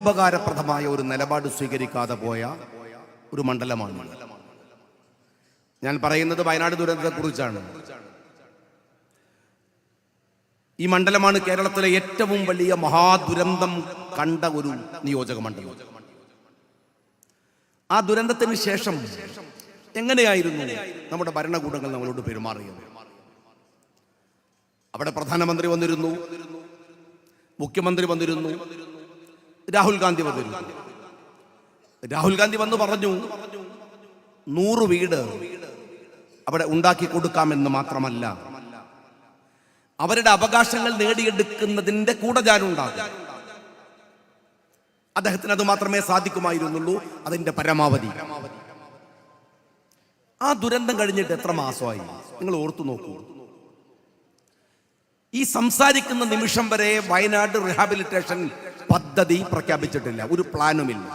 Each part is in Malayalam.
ഉപകാരപ്രദമായ ഒരു നിലപാട് സ്വീകരിക്കാതെ പോയ ഒരു മണ്ഡലമാണ്. ഞാൻ പറയുന്നത് വയനാട് ദുരന്തത്തെക്കുറിച്ചാണ്. ഈ മണ്ഡലമാണ് കേരളത്തിലെ ഏറ്റവും വലിയ മഹാദുരന്തം കണ്ട ഒരു നിയോജക മണ്ഡലം. ആ ദുരന്തത്തിന് ശേഷം എങ്ങനെയായിരുന്നു നമ്മുടെ ഭരണകൂടങ്ങൾ നമ്മളോട് പെരുമാറിയത്? അവിടെ പ്രധാനമന്ത്രി വന്നിരുന്നു, മുഖ്യമന്ത്രി വന്നിരുന്നു, രാഹുൽ ഗാന്ധി വന്നിരുന്നു. രാഹുൽ ഗാന്ധി വന്ന് പറഞ്ഞു 100 വീട് അവിടെ ഉണ്ടാക്കി കൊടുക്കാമെന്ന് മാത്രമല്ല, അവരുടെ അവകാശങ്ങൾ നേടിയെടുക്കുന്നതിന്റെ കൂടെ ഞാനുണ്ടാകും. അദ്ദേഹത്തിന് അത് മാത്രമേ സാധിക്കുമായിരുന്നുള്ളൂ, അതിന്റെ പരമാവധി. ആ ദുരന്തം കഴിഞ്ഞിട്ട് എത്ര മാസമായി നിങ്ങൾ ഓർത്തു നോക്കൂ. ഈ സംസാരിക്കുന്ന നിമിഷം വരെ വയനാട് റിഹാബിലിറ്റേഷൻ പദ്ധതി പ്രഖ്യാപിച്ചിട്ടില്ല, ഒരു പ്ലാനുമില്ല.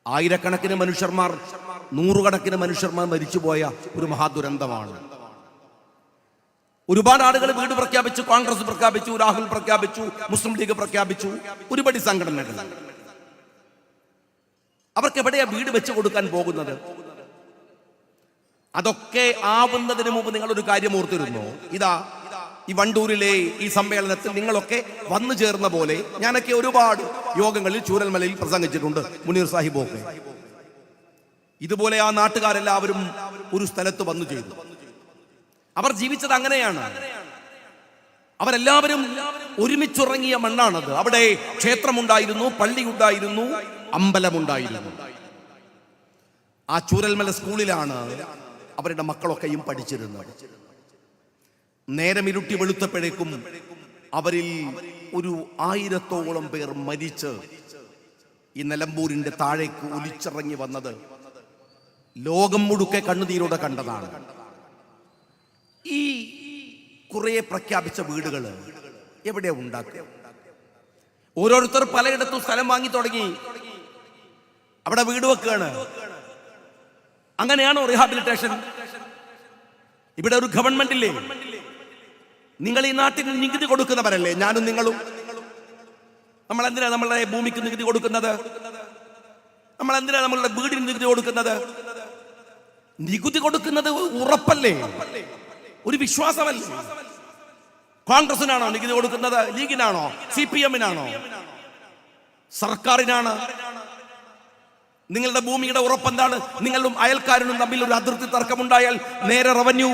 ആയിരക്കണക്കിന് മനുഷ്യന്മാർ, 100 കണക്കിന് മനുഷ്യന്മാർ മരിച്ചുപോയ ഒരു മഹാദുരന്തമാണ്. ഒരുപാട് ആളുകൾ വീട് പ്രഖ്യാപിച്ചു, കോൺഗ്രസ് പ്രഖ്യാപിച്ചു, രാഹുൽ പ്രഖ്യാപിച്ചു, മുസ്ലിം ലീഗ് പ്രഖ്യാപിച്ചു, ഒരുപാട് സംഘടനകൾ. അവർക്ക് എവിടെയാ വീട് വെച്ച് കൊടുക്കാൻ പോകുന്നത്? അതൊക്കെ ആവുന്നതിന് മുമ്പ് നിങ്ങളൊരു കാര്യം ഓർത്തിരുന്നോ? ഇതാ ഈ വണ്ടൂരിലെ ഈ സമ്മേളനത്തിൽ നിങ്ങളൊക്കെ വന്നു ചേർന്ന പോലെ ഞാനൊക്കെ ഒരുപാട് യോഗങ്ങളിൽ ചൂരൽമലയിൽ പ്രസംഗിച്ചിട്ടുണ്ട്, മുനീർ സാഹിബൊക്കെ. ഇതുപോലെ ആ നാട്ടുകാരെല്ലാവരും ഒരു സ്ഥലത്ത് വന്നു ചെയ്തു. അവർ ജീവിച്ചത് അങ്ങനെയാണ്. അവരെല്ലാവരും ഒരുമിച്ചുറങ്ങിയ മണ്ണാണത്. അവിടെ ക്ഷേത്രമുണ്ടായിരുന്നു, പള്ളിയുണ്ടായിരുന്നു, അമ്പലമുണ്ടായിരുന്നു. ആ ചൂരൽമല സ്കൂളിലാണ് അവരുടെ മക്കളൊക്കെയും പഠിച്ചിരുന്നത്. നേരം ഇരുട്ടി വെളുത്തപ്പോഴേക്കും അവരിൽ ഒരു 1000-ഓളം പേർ മരിച്ച് ഈ നിലമ്പൂരിന്റെ താഴേക്ക് ഒലിച്ചിറങ്ങി വന്നത് ലോകം മുഴുക്കെ കണ്ണുനീരോടെ കണ്ടതാണ്. ഈ കുറെ പ്രഖ്യാപിച്ച വീടുകൾ എവിടെ ഉണ്ടാക്കുക? ഓരോരുത്തർ പലയിടത്തും സ്ഥലം വാങ്ങി തുടങ്ങി, അവിടെ വീട് വെക്കുകയാണ്. അങ്ങനെയാണോ റീഹാബിലിറ്റേഷൻ? ഇവിടെ ഒരു ഗവൺമെന്റ് ഇല്ലേ? നിങ്ങൾ ഈ നാട്ടിന് നികുതി കൊടുക്കുന്നവരല്ലേ, ഞാനും നിങ്ങളും. നമ്മൾ എന്തിനാ നമ്മളുടെ ഭൂമിക്ക് നികുതി കൊടുക്കുന്നത്? നമ്മൾ എന്തിനാ നമ്മളുടെ വീടിന് നികുതി കൊടുക്കുന്നത്? നികുതി കൊടുക്കുന്നത് ഉറപ്പല്ലേ, ഒരു വിശ്വാസമല്ലേ? കോൺഗ്രസിനാണോ നികുതി കൊടുക്കുന്നത്? ലീഗിനാണോ? CPM-നാണോ? സർക്കാരിനാണ്. നിങ്ങളുടെ ഭൂമിയുടെ ഉറപ്പെന്താണ്? നിങ്ങളും അയൽക്കാരനും തമ്മിൽ ഒരു അതിർത്തി തർക്കമുണ്ടായാൽ നേരെ റവന്യൂ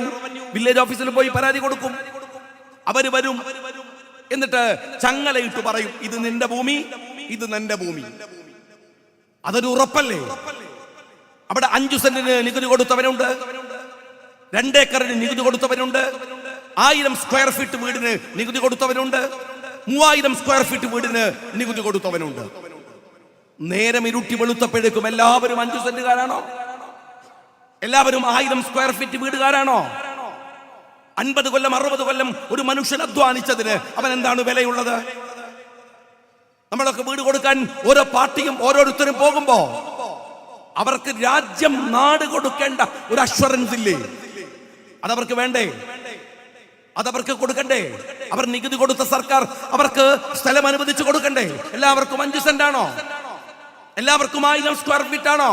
വില്ലേജ് ഓഫീസിൽ പോയി പരാതി കൊടുക്കും. അവര് വരും, എന്നിട്ട് ചങ്ങലയിട്ട് പറയും, ഇത് നിന്റെ ഭൂമി, ഇത് നിന്റെ ഭൂമി. അതൊരു ഉറപ്പല്ലേ? അവിടെ 5 സെന്റിന് നികുതി കൊടുത്തവനുണ്ട്, 2 ഏക്കറിന് നികുതി കൊടുത്തവനുണ്ട്, 1000 സ്ക്വയർ ഫീറ്റ് വീടിന് നികുതി കൊടുത്തവനുണ്ട്, 3000 സ്ക്വയർ ഫീറ്റ് വീടിന് നികുതി കൊടുത്തവനുണ്ട്. നേരം ഇരുട്ടി വെളുത്തപ്പോഴേക്കും എല്ലാവരും 5 സെന്റുകാരാണോ? എല്ലാവരും 1000 സ്ക്വയർ ഫീറ്റ് വീടുകാരാണോ? 50 കൊല്ലം 60 കൊല്ലം ഒരു മനുഷ്യൻ അധ്വാനിച്ചതിന് അവൻ എന്താണ് വിലയുള്ളത്? നമ്മളൊക്കെ വീട് കൊടുക്കാൻ ഓരോ പാർട്ടിയും ഓരോരുത്തരും പോകുമ്പോ അവർക്ക് രാജ്യം, നാട് കൊടുക്കേണ്ട ഒരു അഷ്വറൻസ് ഇല്ലേ? അതവർക്ക് വേണ്ടേ? അതവർക്ക് കൊടുക്കണ്ടേ? അവർ നികുതി കൊടുത്ത സർക്കാർ അവർക്ക് സ്ഥലം അനുവദിച്ചു കൊടുക്കണ്ടേ? എല്ലാവർക്കും 5 സെന്റ് ആണോ? എല്ലാവർക്കും 1000 സ്ക്വയർ ഫീറ്റ് ആണോ?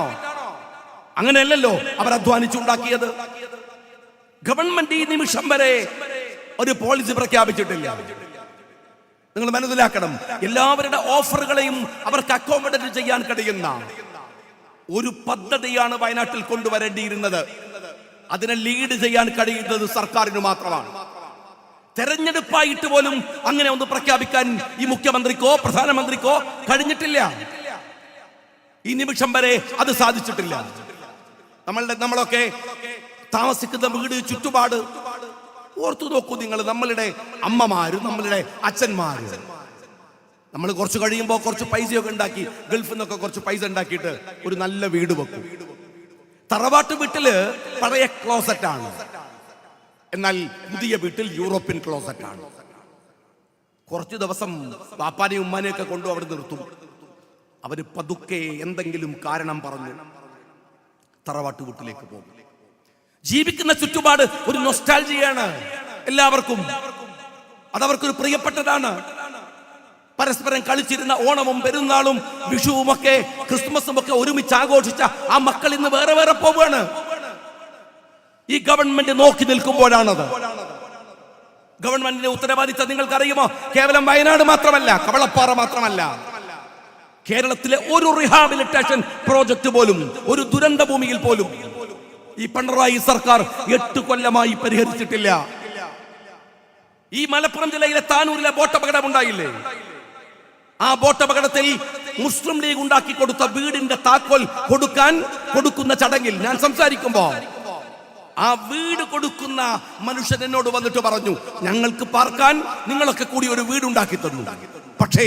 അങ്ങനെയല്ലല്ലോ അവർ അധ്വാനിച്ചുണ്ടാക്കിയത്. ഗവൺമെന്റ് ഈ നിമിഷം വരെ ഒരു പോളിസി പ്രഖ്യാപിച്ചിട്ടില്ല. നിങ്ങൾ മനസ്സിലാക്കണം, എല്ലാവരുടെ ഓഫറുകളെയും അവർക്ക് അക്കോമഡേറ്റ് ചെയ്യാൻ കഴിയുന്ന ഒരു പദ്ധതിയാണ് വയനാട്ടിൽ കൊണ്ടുവരേണ്ടിയിരുന്നത്. അതിനെ ലീഡ് ചെയ്യാൻ കഴിയുന്നത് സർക്കാരിന് മാത്രമാണ്. തെരഞ്ഞെടുപ്പായിട്ട് പോലും അങ്ങനെ ഒന്ന് പ്രഖ്യാപിക്കാൻ ഈ മുഖ്യമന്ത്രിക്കോ പ്രധാനമന്ത്രിക്കോ കഴിഞ്ഞിട്ടില്ല. ഈ നിമിഷം വരെ അത് സാധിച്ചിട്ടില്ല. നമ്മളൊക്കെ താമസിക്കുന്ന വീട്, ചുറ്റുപാട് ഓർത്തു നോക്കൂ നിങ്ങൾ. നമ്മളുടെ അമ്മമാരും നമ്മളുടെ അച്ഛന്മാരും, നമ്മൾ കുറച്ച് കഴിയുമ്പോൾ കുറച്ച് പൈസയൊക്കെ ഉണ്ടാക്കി ഗൾഫിൽ നിന്നൊക്കെ കുറച്ച് പൈസ ഉണ്ടാക്കിയിട്ട് ഒരു നല്ല വീട് വെക്കും. തറവാട്ട് വീട്ടില് പഴയ ക്ലോസറ്റ് ആണ്, എന്നാൽ പുതിയ വീട്ടിൽ യൂറോപ്യൻ ക്ലോസറ്റ് ആണ്. കുറച്ചു ദിവസം പാപ്പാനെയും ഉമ്മാനെയൊക്കെ കൊണ്ടു അവിടെ നിർത്തും. അവര് പതുക്കെ എന്തെങ്കിലും കാരണം പറഞ്ഞു തറവാട്ട് വീട്ടിലേക്ക് പോകും. ജീവിക്കുന്ന ചുറ്റുപാട് ഒരു നൊസ്റ്റാൾജിയാണ് എല്ലാവർക്കും. അതവർക്കൊരു പ്രിയപ്പെട്ടതാണ്. പരസ്പരം കളിച്ചിരുന്ന ഓണവും പെരുന്നാളും വിഷുവും ഒക്കെ ക്രിസ്മസും ഒക്കെ ഒരുമിച്ച് ആഘോഷിച്ച ആ മക്കൾ ഇന്ന് വേറെ വേറെ പോവുകയാണ്. ഈ ഗവൺമെന്റ് നോക്കി നിൽക്കുമ്പോഴാണത്. ഗവൺമെന്റിന്റെ ഉത്തരവാദിത്തം നിങ്ങൾക്കറിയുമോ? കേവലം വയനാട് മാത്രമല്ല, കവളപ്പാറ മാത്രമല്ല, കേരളത്തിലെ ഒരു റീഹാബിലിറ്റേഷൻ പ്രോജക്റ്റ് പോലും, ഒരു ദുരന്ത ഭൂമിയിൽ പോലും ഈ പിണറായി സർക്കാർ 8 കൊല്ലമായി പരിഹരിച്ചിട്ടില്ല. ഈ മലപ്പുറം ജില്ലയിലെ താനൂരിലെ ബോട്ടപകടം ഉണ്ടായില്ലേ? ആ ബോട്ടപകടത്തിൽ മുസ്ലിം ലീഗ് ഉണ്ടാക്കി കൊടുത്ത വീടിന്റെ താക്കോൽ കൊടുക്കുന്ന ചടങ്ങിൽ ഞാൻ സംസാരിക്കുമ്പോ ആ വീട് കൊടുക്കുന്ന മനുഷ്യൻ എന്നോട് വന്നിട്ട് പറഞ്ഞു, ഞങ്ങൾക്ക് പാർക്കാൻ നിങ്ങളൊക്കെ കൂടി ഒരു വീടുണ്ടാക്കി തന്നു. പക്ഷേ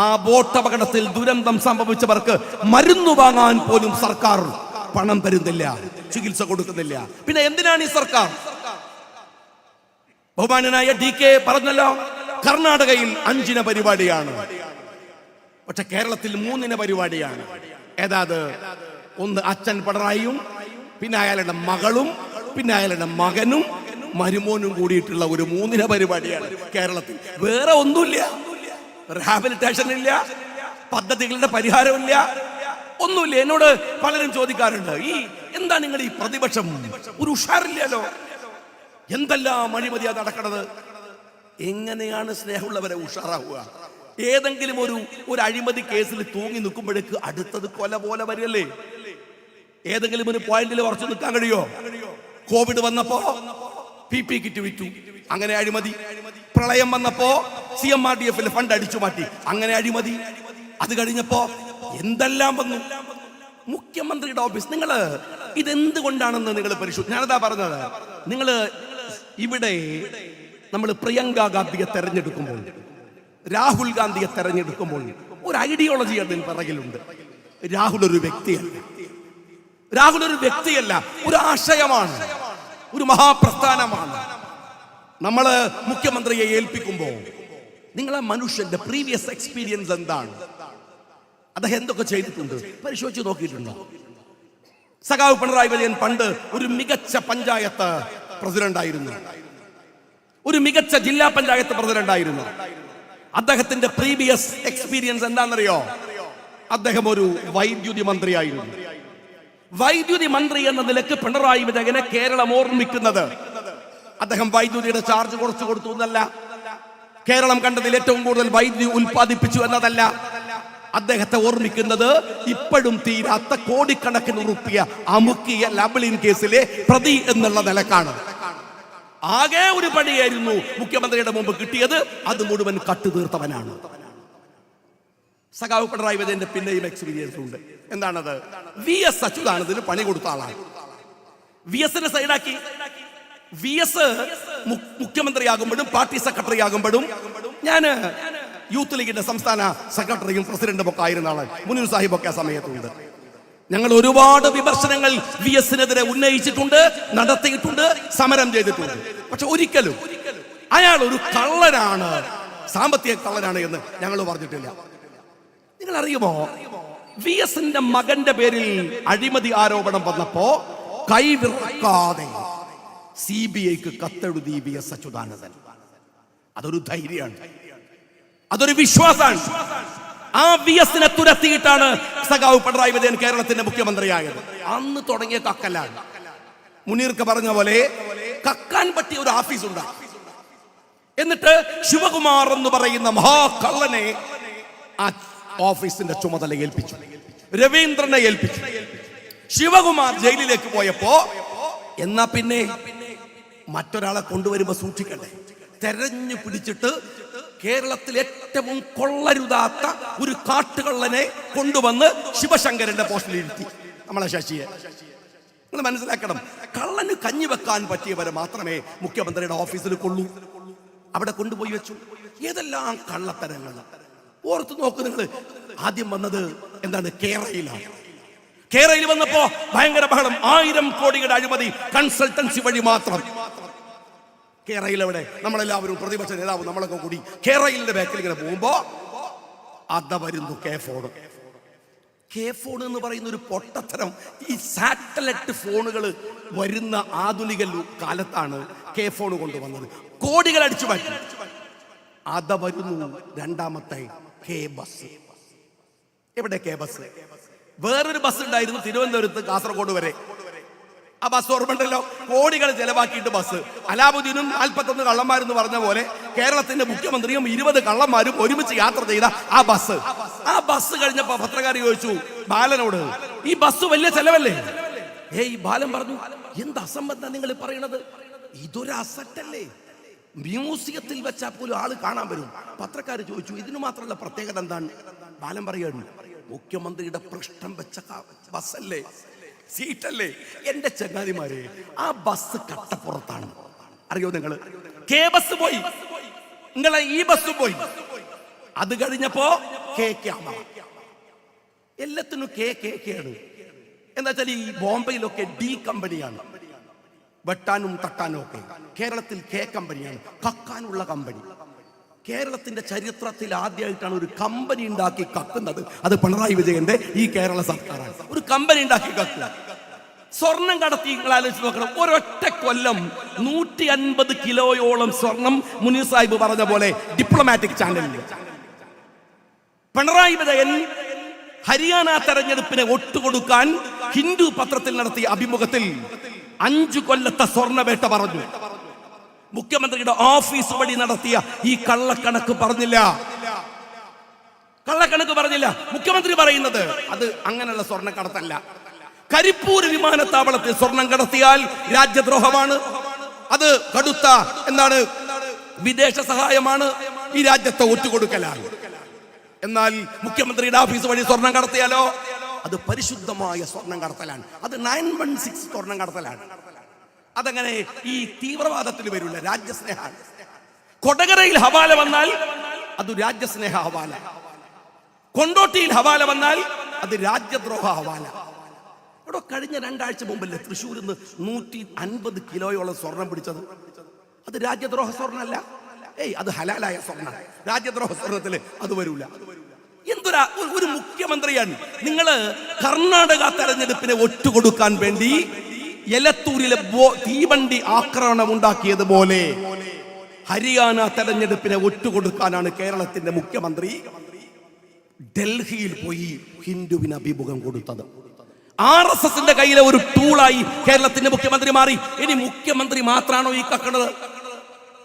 ആ ബോട്ടപകടത്തിൽ ദുരന്തം സംഭവിച്ചവർക്ക് മരുന്ന് വാങ്ങാൻ പോലും സർക്കാർ പണം തരുന്നില്ല, ചികിത്സ കൊടുക്കുന്നില്ല. പിന്നെ എന്തിനാണ് ഈ സർക്കാർ? ബഹുമാനനായ DK പറഞ്ഞല്ലോ, കർണാടകയിൽ 5 പരിപാടിയാണ്, പക്ഷെ കേരളത്തിൽ 3 പരിപാടിയാണ്. ഏതാത്? ഒന്ന് അച്ഛൻ പിണറായിയും, പിന്നെ അയാളുടെ മകളും, പിന്നെ അയാളുടെ മകനും മരുമോനും കൂടിയിട്ടുള്ള ഒരു 3 പരിപാടിയാണ് കേരളത്തിൽ. വേറെ ഒന്നുമില്ല. റീഹാബിലിറ്റേഷൻ ഇല്ല, പദ്ധതികളുടെ പരിഹാരമില്ല, ഒന്നുമില്ല. എന്നോട് പലരും ചോദിക്കാറുണ്ട്, എന്താ നിങ്ങൾ ഈ പ്രതിപക്ഷം ഒരു ഉഷാറില്ലല്ലോ, എന്തെല്ലാം അഴിമതിയാ നടക്കണത്? എങ്ങനെയാണ് സ്നേഹമുള്ളവരെ ഉഷാറാവുക? ഏതെങ്കിലും ഒരു അഴിമതി കേസിൽ തൂങ്ങി നിൽക്കുമ്പോഴേക്ക് അടുത്തത് കൊല പോലെ വരികയല്ലേ? ഏതെങ്കിലും ഒരു പോയിന്റിൽ ഉറച്ചു നിൽക്കാൻ കഴിയോ? കോവിഡ് വന്നപ്പോ PP കിറ്റ് വിറ്റു, അങ്ങനെ അഴിമതി. പ്രളയം വന്നപ്പോ CMRDF ഫണ്ട് അടിച്ചു മാറ്റി, അങ്ങനെ അഴിമതി. അത് കഴിഞ്ഞപ്പോ എന്തെല്ലാം വന്നു. മുഖ്യമന്ത്രിയുടെ ഓഫീസ്, നിങ്ങൾ ഇതെന്തുകൊണ്ടാണെന്ന് നിങ്ങൾ പരിശോധിച്ചു. ഞാനതാ പറഞ്ഞത്, നിങ്ങൾ ഇവിടെ നമ്മൾ പ്രിയങ്ക ഗാന്ധിയെ തെരഞ്ഞെടുക്കുമ്പോൾ, രാഹുൽ ഗാന്ധിയെ തെരഞ്ഞെടുക്കുമ്പോൾ ഒരു ഐഡിയോളജി അതിന് പിറകിലുണ്ട്. രാഹുൽ ഒരു വ്യക്തിയല്ല, ഒരു ആശയമാണ്, ഒരു മഹാപ്രസ്ഥാനമാണ്. നമ്മള് മുഖ്യമന്ത്രിയെ ഏൽപ്പിക്കുമ്പോൾ നിങ്ങളെ മനുഷ്യന്റെ പ്രീവിയസ് എക്സ്പീരിയൻസ് എന്താണ്, അദ്ദേഹം എന്തൊക്കെ ചെയ്തിട്ടുണ്ട് പരിശോധിച്ച് നോക്കിയിട്ടുണ്ടോ? സഖാവ് പിണറായി വിജയൻ പണ്ട് ഒരു മികച്ച പഞ്ചായത്ത് പ്രസിഡന്റ് ആയിരുന്നു, ഒരു മികച്ച ജില്ലാ പഞ്ചായത്ത് പ്രസിഡന്റ് ആയിരുന്നു. അദ്ദേഹത്തിന്റെ പ്രീവിയസ് എക്സ്പീരിയൻസ് എന്താണെന്നറിയോ? അദ്ദേഹം ഒരു വൈദ്യുതി മന്ത്രിയായിരുന്നു. വൈദ്യുതി മന്ത്രി എന്ന നിലക്ക് പിണറായി വിജയനെ കേരളം ഓർമ്മിക്കുന്നത് അദ്ദേഹം വൈദ്യുതിയുടെ ചാർജ് കുറച്ചു കൊടുത്തു എന്നല്ല, കേരളം കണ്ടതിൽ ഏറ്റവും കൂടുതൽ വൈദ്യുതി ഉൽപ്പാദിപ്പിച്ചു എന്നതല്ല. അദ്ദേഹത്തെ ഓർമ്മിക്കുന്നത് ഇപ്പോഴും തീരാത്ത കോടിക്കണക്കിന് റുപ്യ അമുക്കിയ ലബലിൻ കേസിലെ പ്രതി എന്നുള്ള നിലക്കാണ്. ആകെ ഒരു പണിയായിരുന്നു മുഖ്യമന്ത്രിയുടെ മുമ്പ് കിട്ടിയത്, അത് മുഴുവൻ കട്ടുതീർത്തവനാണ്. സഖാവ് പിണറായി വിജയന്റെ പിന്നെയും എക്സ്പീരിയൻസ് ഉണ്ട്. എന്താണത്? VS അച്യുതാനന്ദന് പണി കൊടുത്ത ആളാണ്. VS സൈഡാക്കി. VS മുഖ്യമന്ത്രിയാകുമ്പോഴും പാർട്ടി സെക്രട്ടറി ആകുമ്പോഴും, ഞാൻ യൂത്ത് ലീഗിന്റെ സംസ്ഥാന സെക്രട്ടറിയും പ്രസിഡന്റും ഒക്കെ ആയിരുന്ന ആളാണ്. മുനീർ സാഹിബ് ഒക്കെ ആ സമയത്തുണ്ട്. ഞങ്ങൾ ഒരുപാട് വിമർശനങ്ങൾ VSനെതിരെ ഉന്നയിച്ചിട്ടുണ്ട്, നടത്തിയിട്ടുണ്ട്, സമരം ചെയ്തിട്ടുണ്ട്. പക്ഷെ ഒരിക്കലും അയാൾ ഒരു കള്ളനാണ്, സാമ്പത്തിക കള്ളനാണ് എന്ന് ഞങ്ങൾ പറഞ്ഞിട്ടില്ല. നിങ്ങൾ അറിയുമോ, VSന്റെ മകന്റെ പേരിൽ അഴിമതി ആരോപണം വന്നപ്പോ കൈവിറക്കാതെ CBIക്ക് കത്തെഴുതി VS അച്യുതാനന്ദൻ. അതൊരു ധൈര്യമാണ്, അതൊരു വിശ്വാസമാണ്. ആ VSനെ തുരത്തിയിട്ടാണ് സഖാവ് പിണറായി വിജയൻ കേരളത്തിന്റെ മുഖ്യമന്ത്രിയായത്. അന്ന് തുടങ്ങിയ കക്കലാണ്. മുനീർക്ക് പറഞ്ഞ പോലെ കക്കാൻ പറ്റിയ ഒരു ഓഫീസ് ഉണ്ടാക്കി. എന്നിട്ട് ശിവകുമാർ എന്ന് പറയുന്ന മഹാകള്ളനെ ആ ഓഫീസിന്റെ ചുമതല ഏൽപ്പിച്ചു, രവീന്ദ്രനെ ഏൽപ്പിച്ചു. ശിവകുമാർ ജയിലിലേക്ക് പോയപ്പോ എന്നാ പിന്നെ മറ്റൊരാളെ കൊണ്ടുവരുമ്പോ സൂക്ഷിക്കണ്ടേ, തെരഞ്ഞു പിടിച്ചിട്ട് കേരളത്തിൽ ഏറ്റവും കൊള്ളരുതാത്ത ഒരു കാട്ടുകള്ളനെ കൊണ്ടുവന്ന് ശിവശങ്കരന്റെ പോസ്റ്റിൽ ഇരുത്തി, നമ്മളെ ശശിയെ. നിങ്ങൾ മനസ്സിലാക്കണം, കള്ളന് കഞ്ഞി വെക്കാൻ പറ്റിയവരെ മാത്രമേ മുഖ്യമന്ത്രിയുടെ ഓഫീസിൽ കൊള്ളൂ. അവിടെ കൊണ്ടുപോയി വെച്ചു. ഏതെല്ലാം കള്ളത്തരങ്ങൾ ഓർത്ത് നോക്ക് നിങ്ങൾ. ആദ്യം വന്നത് എന്താണ്? കേരളയിലാണ്. കേരളയിൽ വന്നപ്പോ ഭയങ്കര ബഹളം, 1000 കോടിയുടെ അഴിമതി കൺസൾട്ടൻസി വഴി മാത്രം. കേരളയിൽ എവിടെ? നമ്മളെല്ലാവരും പ്രതിപക്ഷ നേതാവ് നമ്മളൊക്കെ കൂടി കേരളയിലെ ബാക്കിൽ ഇങ്ങനെ പോകുമ്പോ അതാ വരുന്നു K-ഫോൺ എന്ന് പറയുന്ന ഒരു പൊട്ടത്തരം. ഈ സാറ്റലൈറ്റ് ഫോണുകൾ വരുന്ന ആധുനിക കാലത്താണ് K-ഫോൺ കൊണ്ടുവന്നത്. കോടികൾ അടിച്ചു മാറ്റി. അത വരുന്നു രണ്ടാമത്തെ കെ ബസ്. എവിടെ കെ ബസ്? വേറൊരു ബസ് ഉണ്ടായിരുന്നു തിരുവനന്തപുരത്ത് കാസർഗോഡ് വരെ. ആ ബസ് ഓർമ്മണ്ടല്ലോ, കോടികൾ ചെലവാക്കിയിട്ട് ബസ്. അലാവുദ്ദീനും 41 കള്ളന്മാരെന്ന് പറഞ്ഞ പോലെ കേരളത്തിന്റെ മുഖ്യമന്ത്രിയും 20 കള്ളന്മാരും ഒരുമിച്ച് യാത്ര ചെയ്ത ആ ബസ് കഴിഞ്ഞപ്പോ പത്രക്കാർ ചോദിച്ചു ബാലനോട്, ഈ ബസ് വലിയ ചെലവല്ലേ? ബാലൻ പറഞ്ഞു, എന്ത് അസംബന്ധം നിങ്ങൾ പറയണത്? ഇതൊരു അസറ്റല്ലേ, മ്യൂസിയത്തിൽ വെച്ചാൽ പോലും ആള് കാണാൻ വരും. പത്രക്കാർ ചോദിച്ചു, ഇതിന് മാത്രമുള്ള പ്രത്യേകത എന്താണ്? ബാലൻ പറയുകയാണ്, മുഖ്യമന്ത്രിയുടെ പൃഷ്ഠം വെച്ച ബസ്സല്ലേ, സീറ്റല്ലേ. എന്റെ ചങ്ങാതിമാരെ, ആ ബസ് കട്ടപ്പുറത്താണ്. അറിയോ നിങ്ങൾ? കെ ബസ് പോയി, നിങ്ങളെ ഈ ബസ് പോയി. അത് കഴിഞ്ഞപ്പോ എല്ലാത്തിനും ആണ്. എന്താ വെച്ചാൽ ഈ ബോംബെയിലൊക്കെ ഡി കമ്പനിയാണ്, വെട്ടാനും തട്ടാനും ഒക്കെ. കേരളത്തിൽ കെ കമ്പനിയാണ്, കക്കാനുള്ള കമ്പനി. കേരളത്തിന്റെ ചരിത്രത്തിൽ ആദ്യമായിട്ടാണ് ഒരു കമ്പനി ഉണ്ടാക്കി കക്കുന്നത്. അത് പിണറായി വിജയന്റെ ഈ കേരള സർക്കാരാണ് ഒരു കമ്പനി ഉണ്ടാക്കി കക്കുക. സ്വർണം കടത്തി നിങ്ങൾ ആലോചിച്ച് നോക്കണം. ഒരൊറ്റ കൊല്ലം 150 കിലോയോളം സ്വർണം മുനീർ സാഹിബ് പറഞ്ഞ പോലെ ഡിപ്ലോമാറ്റിക് ചാനലിൽ. പിണറായി വിജയൻ ഹരിയാന തെരഞ്ഞെടുപ്പിനെ ഒട്ടുകൊടുക്കാൻ ഹിന്ദു പത്രത്തിൽ നടത്തിയ അഭിമുഖത്തിൽ 5 കൊല്ലത്തെ സ്വർണ്ണവേട്ട പറഞ്ഞു. മുഖ്യമന്ത്രിയുടെ ഓഫീസ് വഴി നടത്തിയ ഈ കള്ളക്കണക്ക് പറഞ്ഞില്ല. മുഖ്യമന്ത്രി പറയുന്നത് അത് അങ്ങനെയുള്ള സ്വർണ്ണ കടത്തല്ല. കരിപ്പൂർ വിമാനത്താവളത്തിൽ സ്വർണം കടത്തിയാൽ രാജ്യദ്രോഹമാണ്, അത് കടുത്ത വിദേശ സഹായമാണ്, ഈ രാജ്യത്തെ ഒറ്റുകൊടുക്കലാണ്. എന്നാൽ മുഖ്യമന്ത്രിയുടെ ഓഫീസ് വഴി സ്വർണം കടത്തിയാലോ അത് പരിശുദ്ധമായ സ്വർണം കടത്തലാണ്, അത് 916 സ്വർണം കടത്തലാണ്. അതങ്ങനെ ഈ തീവ്രവാദത്തിൽ വരില്ല, രാജ്യസ്നേഹമാണ്. കൊടകരയിൽ ഹവാല വന്നാൽ അത് രാജ്യസ്നേഹ ഹവാല, കൊണ്ടോട്ടിയിൽ ഹവാല വന്നാൽ അത് രാജ്യദ്രോഹ ഹവാല. ഇവിടെ കഴിഞ്ഞ 2 ആഴ്ച മുമ്പല്ലേ തൃശ്ശൂരിൽ നിന്ന് 150 കിലോയോളം സ്വർണം പിടിച്ചത്? അത് രാജ്യദ്രോഹ സ്വർണ്ണല്ല, അത് ഹലാലായ സ്വർണ്ണ. രാജ്യദ്രോഹ സ്വർണത്തിൽ അത് വരൂല. ഒരു മുഖ്യമന്ത്രിയാണ് നിങ്ങൾ. കർണാടക തെരഞ്ഞെടുപ്പിനെ ഒറ്റുകൊടുക്കാൻ വേണ്ടി എലത്തൂരിലെ തീവണ്ടി ആക്രമണം ഉണ്ടാക്കിയതുപോലെ ഹരിയാന തെരഞ്ഞെടുപ്പിനെ ഒറ്റുകൊടുക്കാനാണ് കേരളത്തിന്റെ മുഖ്യമന്ത്രി ഡൽഹിയിൽ പോയി ഹിന്ദുവിന് അഭിമുഖം കൊടുത്തത്. RSSന്റെ കയ്യിലെ ഒരു ടൂളായി കേരളത്തിന്റെ മുഖ്യമന്ത്രി മാറി. ഇനി മുഖ്യമന്ത്രി മാത്രമാണോ ഈ കക്കണത്?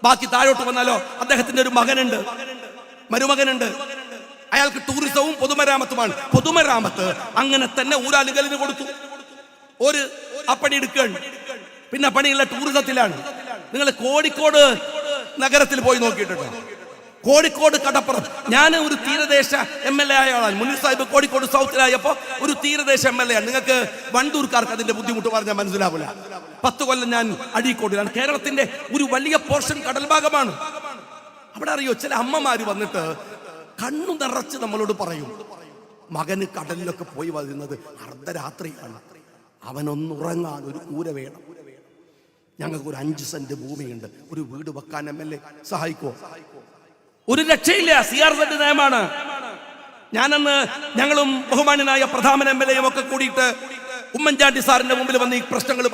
ബാക്കി താഴോട്ട് വന്നാലോ, അദ്ദേഹത്തിന്റെ ഒരു മരുമകനുണ്ട്. അയാൾക്ക് ടൂറിസവും പൊതുമരാമത്തുമാണ്. പൊതുമരാമത്ത് അങ്ങനെ തന്നെ ഊരാലുകലിന് കൊടുത്തു. ഒരു പണി എടുക്കുകയാണ്, പിന്നെ പണിയുള്ള ടൂറിസത്തിലാണ്. നിങ്ങൾ കോഴിക്കോട് നഗരത്തിൽ പോയി നോക്കിയിട്ടുണ്ടോ? കോഴിക്കോട് കടപ്പുറം. ഞാൻ ഒരു തീരദേശ MLA ആയ ആളാണ്. മുനീർ സാഹിബ് കോഴിക്കോട് സൗത്തിലായപ്പോ ഒരു തീരദേശ MLA ആണ്. നിങ്ങൾക്ക് വണ്ടൂർക്കാർക്ക് അതിന്റെ ബുദ്ധിമുട്ട് പറഞ്ഞാൽ മനസ്സിലാവില്ല. 10 കൊല്ലം ഞാൻ അഴീക്കോടിലാണ്. കേരളത്തിന്റെ ഒരു വലിയ പോർഷൻ കടൽ ഭാഗമാണ്. അവിടെ അറിയോ, ചില അമ്മമാര് വന്നിട്ട് കണ്ണു നിറച്ച് നമ്മളോട് പറയും, മകന് കടലിലൊക്കെ പോയി വരുന്നത് അർദ്ധരാത്രിയാണ്, അവനൊന്നുറങ്ങാൻ ഒരു കൂര വേണം, ഞങ്ങൾക്ക് ഒരു 5 സെന്റ് ഭൂമിയുണ്ട്, ഒരു വീട് വെക്കാൻ MLA സഹായിക്കോ? ഒരു രക്ഷയില്ല. CRZ നയമാണ്. ഞാനന്ന് ഞങ്ങളും ബഹുമാന്യനായ പ്രധാന MLA ഒക്കെ കൂടിയിട്ട് ഉമ്മൻചാണ്ടി സാറിന്റെ മുമ്പിൽ വന്ന് ഈ പ്രശ്നങ്ങൾ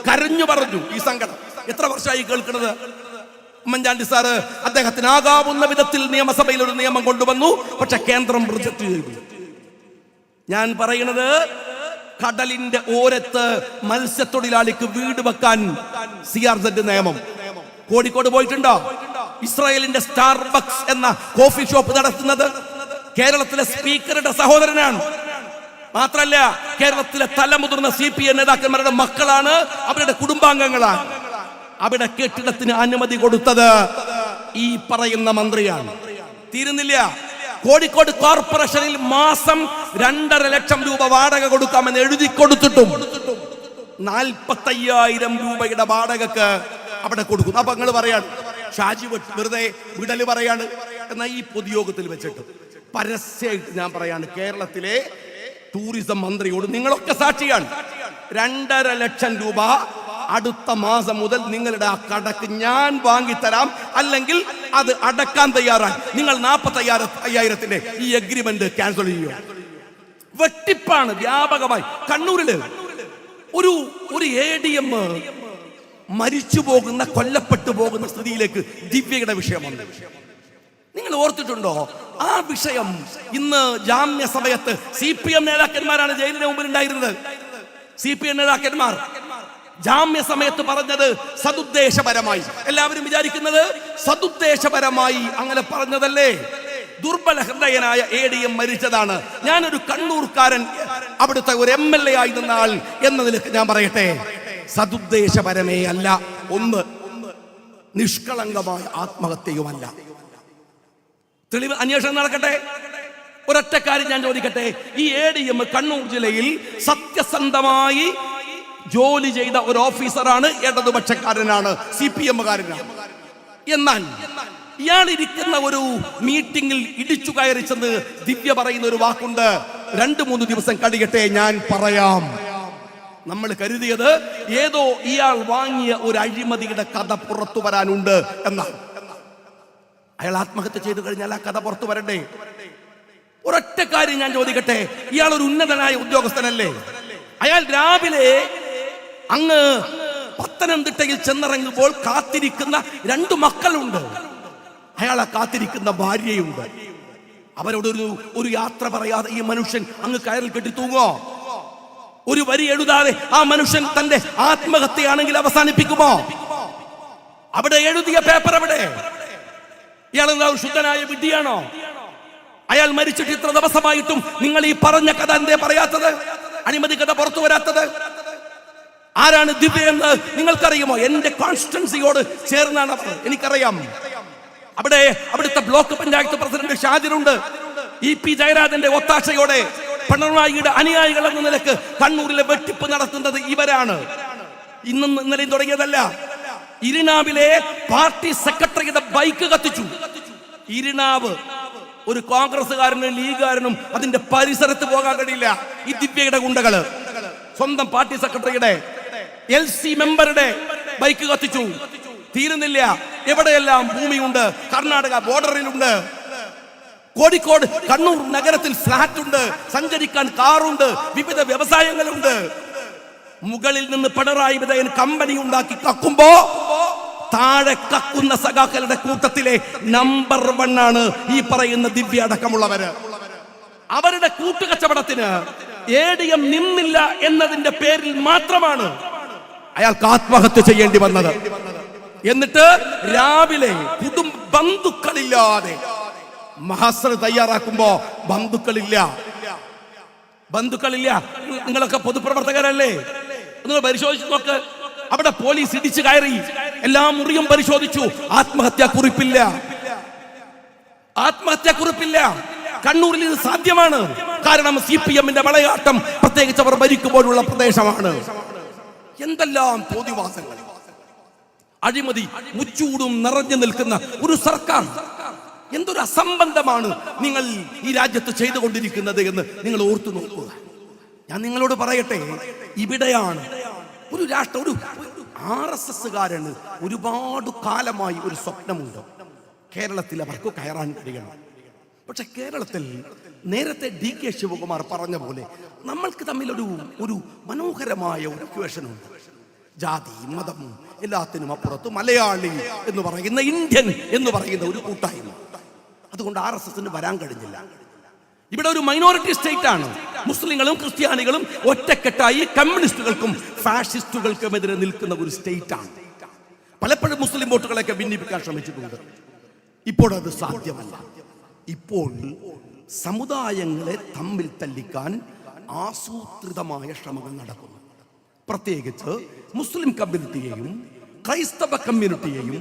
കരഞ്ഞു പറഞ്ഞു ഈ സങ്കടം. എത്ര വർഷമായി കേൾക്കുന്നത്? ഉമ്മൻചാണ്ടി സാറ് അദ്ദേഹത്തിനാകാവുന്ന വിധത്തിൽ നിയമസഭയിൽ ഒരു നിയമം കൊണ്ടുവന്നു, പക്ഷെ കേന്ദ്രം റിജക്ട് ചെയ്തു. ഞാൻ പറയുന്നത്, കടലിന്റെ ഓരത്ത് മത്സ്യത്തൊഴിലാളിക്ക് വീട് വെക്കാൻ CRZ നിയമം. കോഴിക്കോട് പോയിട്ടുണ്ടോ? ഇസ്രായേലിന്റെ സ്റ്റാർബക്സ് എന്ന കോഫി ഷോപ്പ് നടത്തുന്നത് കേരളത്തിലെ സ്പീക്കറുടെ സഹോദരനാണ്. മാത്രല്ല, കേരളത്തിലെ തലമുതിർന്ന CPI നേതാക്കന്മാരുടെ മക്കളാണ്, അവരുടെ കുടുംബാംഗങ്ങളാണ്. അവിടെ കെട്ടിടത്തിന് അനുമതി കൊടുത്തത് ഈ പറയുന്ന മന്ത്രിയാണ്. തീരുന്നില്ല. കോഴിക്കോട് കോർപ്പറേഷനിൽ മാസം 2.5 ലക്ഷം രൂപ വാടക കൊടുക്കാമെന്ന് എഴുതി കൊടുത്തിട്ടും 45,000 രൂപയുടെ വാടകക്ക് അവിടെ കൊടുക്കുന്നു. അപ്പൊ നിങ്ങൾ പറയാണ് ഷാജി വെറുതെ വിടല് പറയാണ്. എന്നാൽ ഈ പൊതുയോഗത്തിൽ വെച്ചിട്ട് പരസ്യമായിട്ട് ഞാൻ പറയാണ്, കേരളത്തിലെ ടൂറിസം മന്ത്രിയോട്, നിങ്ങളൊക്കെ സാക്ഷിയാണ്, 2.5 ലക്ഷം രൂപ അടുത്ത മാസം മുതൽ നിങ്ങളുടെ ആ കടക്ക് ഞാൻ വാങ്ങിത്തരാം, അല്ലെങ്കിൽ അത് അടക്കാൻ തയ്യാറായി. നിങ്ങൾ 45,000ന്റെ ഈ എഗ്രിമെന്റ് ക്യാൻസൽ ചെയ്യുക. വെട്ടിപ്പാണ് വ്യാപകമായി. കണ്ണൂരില് ഒരു ADM മരിച്ചു പോകുന്ന, കൊല്ലപ്പെട്ടു പോകുന്ന സ്ഥിതിയിലേക്ക് ദിവ്യയുടെ വിഷയം വന്നു. നിങ്ങൾ ഓർത്തിട്ടുണ്ടോ ആ വിഷയം? ഇന്ന് ജാമ്യ സമയത്ത് CPM നേതാക്കന്മാരാണ് ജയിലിന് മുമ്പിൽ ഉണ്ടായിരുന്നത്. CPM നേതാക്കന്മാർ ജാമ്യ സമയത്ത് പറഞ്ഞത് സതുദ്ദേശപരമായി. എല്ലാവരും വിചാരിക്കുന്നത് സതുദ്ദേശപരമായി അങ്ങനെ പറഞ്ഞതല്ലേ? ദുർബല ഹൃദയനായ ADM മരിച്ചതാണ്. ഞാനൊരു കണ്ണൂർക്കാരൻ, അവിടുത്തെ ഒരു MLA ആയി നിന്ന ആൾ എന്ന നിലയ്ക്ക് ഞാൻ പറയട്ടെ, സതുദ്ദേശപരമേ അല്ല. ഒന്ന്, നിഷ്കളങ്കമായ ആത്മഹത്യയുമല്ല. തെളിവ് അന്വേഷണം നടക്കട്ടെ. ഒരൊറ്റ കാര്യം ഞാൻ ചോദിക്കട്ടെ, ഈ ADM കണ്ണൂർ ജില്ലയിൽ സത്യസന്ധമായി ജോലി ചെയ്ത ഒരു ഓഫീസറാണ്, ഇടതുപക്ഷക്കാരനാണ്, CPM-കാരനാണ്. എന്നാൽ ഇയാൾ ഇരിക്കുന്ന ഒരു മീറ്റിംഗിൽ ഇടിച്ചു കയറി ചെന്ന് ദിവ്യ പറയുന്ന ഒരു വാക്കുണ്ട്, 2-3 ദിവസം കഴിയട്ടെ ഞാൻ പറയാം. നമ്മൾ കരുതിയത് ഏതോ ഇയാൾ വാങ്ങിയ ഒരു അഴിമതിയുടെ കഥ പുറത്തു വരാനുണ്ട് എന്നാണ്. അയാൾ ആത്മഹത്യ ചെയ്തു കഴിഞ്ഞാൽ ആ കഥ പുറത്തു വരണ്ടേ? ഒരൊറ്റ കാര്യം ഞാൻ ചോദിക്കട്ടെ, ഇയാൾ ഒരു ഉന്നതനായ ഉദ്യോഗസ്ഥനല്ലേ? അയാൾ രാവിലെ അങ്ങ് പത്തനംതിട്ടയിൽ ചെന്നിറങ്ങുമ്പോൾ കാത്തിരിക്കുന്ന 2 മക്കളുണ്ട്, അയാളെ കാത്തിരിക്കുന്ന ഭാര്യയുണ്ട്. അവരോട് ഒരു യാത്ര പറയാതെ ഈ മനുഷ്യൻ അങ്ങ് കയറിൽ കെട്ടി തൂങ്ങോ? ഒരു വരി എഴുതാതെ ആ മനുഷ്യൻ തന്റെ ആത്മഹത്യയാണെങ്കിൽ അവസാനിപ്പിക്കുമോ? അവിടെ എഴുതിയ പേപ്പർ എവിടെ? ഇയാൾ എന്താ ശുദ്ധനായ വിഡ്ഢിയാണോ? അയാൾ മരിച്ചിട്ട് ഇത്ര ദിവസമായിട്ടും നിങ്ങൾ ഈ പറഞ്ഞ കഥ എന്തേ പറയാത്തത്? അഴിമതി കഥ പുറത്തു വരാത്തത്? ആരാണ് ദിവ്യ എന്ന് നിങ്ങൾക്കറിയുമോ? എന്റെ കോൺസ്റ്റിറ്റ്യുവൻസിയോട് ചേർന്നാണ് അവർ, എനിക്കറിയാം. അവിടുത്തെ ബ്ലോക്ക് പഞ്ചായത്ത് പ്രസിഡന്റ് ഷാജിറുണ്ട്. EP ജയരാജന്റെ ഒത്താശയോടെ പിണറായിയുടെ അനുയായികൾ എന്ന നിലക്ക് കണ്ണൂരിലെ വെട്ടിപ്പ് നടത്തുന്നത് ഇവരാണ്. ഇന്നും ഇന്നലെയും തുടങ്ങിയതല്ല. ഇരിനാവിലെ പാർട്ടി സെക്രട്ടറിയുടെ ബൈക്ക് കത്തിച്ചു. ഇരിനാവ് ഒരു കോൺഗ്രസ്സുകാരനും ലീഗുകാരനും അതിന്റെ പരിസരത്ത് പോകാൻ കഴിയില്ല. ഈ ദിവ്യയുടെ ഗുണ്ടകള് സ്വന്തം പാർട്ടി സെക്രട്ടറിയുടെ LC മെമ്പറുടെ ബൈക്ക് കത്തിച്ചു. തീരുന്നില്ല, എവിടെയെല്ലാം ഭൂമിയുണ്ട്. കർണാടക ബോർഡറിലുണ്ട്, കോഴിക്കോട് കണ്ണൂർ നഗരത്തിൽ ഫ്ലാറ്റ് ഉണ്ട്, സഞ്ചരിക്കാൻ കാറുണ്ട്, വിവിധ വ്യവസായങ്ങളുണ്ട്. മുകളിൽ നിന്ന് പിണറായി വിജയൻ കമ്പനി ഉണ്ടാക്കി കക്കുമ്പോ താഴെ കക്കുന്ന സഖാക്കളുടെ കൂട്ടത്തിലെ നമ്പർ 1 ആണ് ഈ പറയുന്ന ദിവ്യ അടക്കമുള്ളവര്. അവരുടെ കൂട്ടുകച്ചവടത്തിന് ADM നിന്നില്ല എന്നതിന്റെ പേരിൽ മാത്രമാണ് അയാൾക്ക് ആത്മഹത്യ ചെയ്യേണ്ടി വന്നത്. എന്നിട്ട് രാവിലെ ബന്ധുക്കളില്ലാതെ മഹസ്ര തയ്യാറാക്കുമ്പോ ബന്ധുക്കളില്ല. നിങ്ങളൊക്കെ പൊതുപ്രവർത്തകരല്ലേ? നിങ്ങൾ പരിശോധിച്ചു നോക്ക്. അവിടെ പോലീസ് ഇടിച്ചു കയറി, എല്ലാ മുറിയും പരിശോധിച്ചു. ആത്മഹത്യാക്കുറിപ്പില്ല. കണ്ണൂരിൽ ഇത് സാധ്യമാണ്. കാരണം CPM-ന്റെ വളയാട്ടം, പ്രത്യേകിച്ച് അവർ ഭരിക്കുമ്പോഴുള്ള പ്രദേശമാണ്. എന്തെല്ലാം തോന്നിവാസങ്ങൾ! അഴിമതി മുച്ചൂടും നിറഞ്ഞു നിൽക്കുന്ന ഒരു സർക്കാർ. എന്തൊരു അസംബന്ധമാണ് നിങ്ങൾ ഈ രാജ്യത്ത് ചെയ്തുകൊണ്ടിരിക്കുന്നത് എന്ന് നിങ്ങൾ ഓർത്തു നോക്കുക. ഞാൻ നിങ്ങളോട് പറയട്ടെ, ഇവിടെയാണ് ഒരു ഒരു RSS-കാരന് ഒരുപാട് കാലമായി ഒരു സ്വപ്നമുണ്ട്. കേരളത്തിൽ അവർക്ക് കയറാൻ കഴിയണം. പക്ഷെ കേരളത്തിൽ നേരത്തെ DK ശിവകുമാർ പറഞ്ഞ പോലെ നമ്മൾക്ക് തമ്മിൽ ഒരു മനോഹരമായ ഒരു ഇക്വേഷനുണ്ട്. ജാതി മതം എല്ലാത്തിനും അപ്പുറത്ത് മലയാളി എന്ന് പറയുന്ന, ഇന്ത്യൻ എന്ന് പറയുന്ന ഒരു കൂട്ടായ്മ. അതുകൊണ്ട് RSS-ന് വരാൻ കഴിഞ്ഞില്ല. ഇവിടെ ഒരു മൈനോറിറ്റി സ്റ്റേറ്റ് ആണ്. മുസ്ലിങ്ങളും ക്രിസ്ത്യാനികളും ഒറ്റക്കെട്ടായി കമ്മ്യൂണിസ്റ്റുകൾക്കും ഫാഷിസ്റ്റുകൾക്കുമെതിരെ നിൽക്കുന്ന ഒരു സ്റ്റേറ്റ് ആണ്. പലപ്പോഴും മുസ്ലിം വോട്ടുകളൊക്കെ ഭിന്നിപ്പിക്കാൻ ശ്രമിച്ചിട്ടുണ്ട്. ഇപ്പോഴത് സാധ്യമല്ല. ഇപ്പോൾ സമുദായങ്ങളെ തമ്മിൽ തല്ലിക്കാൻ ആസൂത്രിതമായ ശ്രമങ്ങൾ നടക്കുന്നു. പ്രത്യേകിച്ച് മുസ്ലിം കമ്മ്യൂണിറ്റിയെയും ക്രൈസ്തവ കമ്മ്യൂണിറ്റിയെയും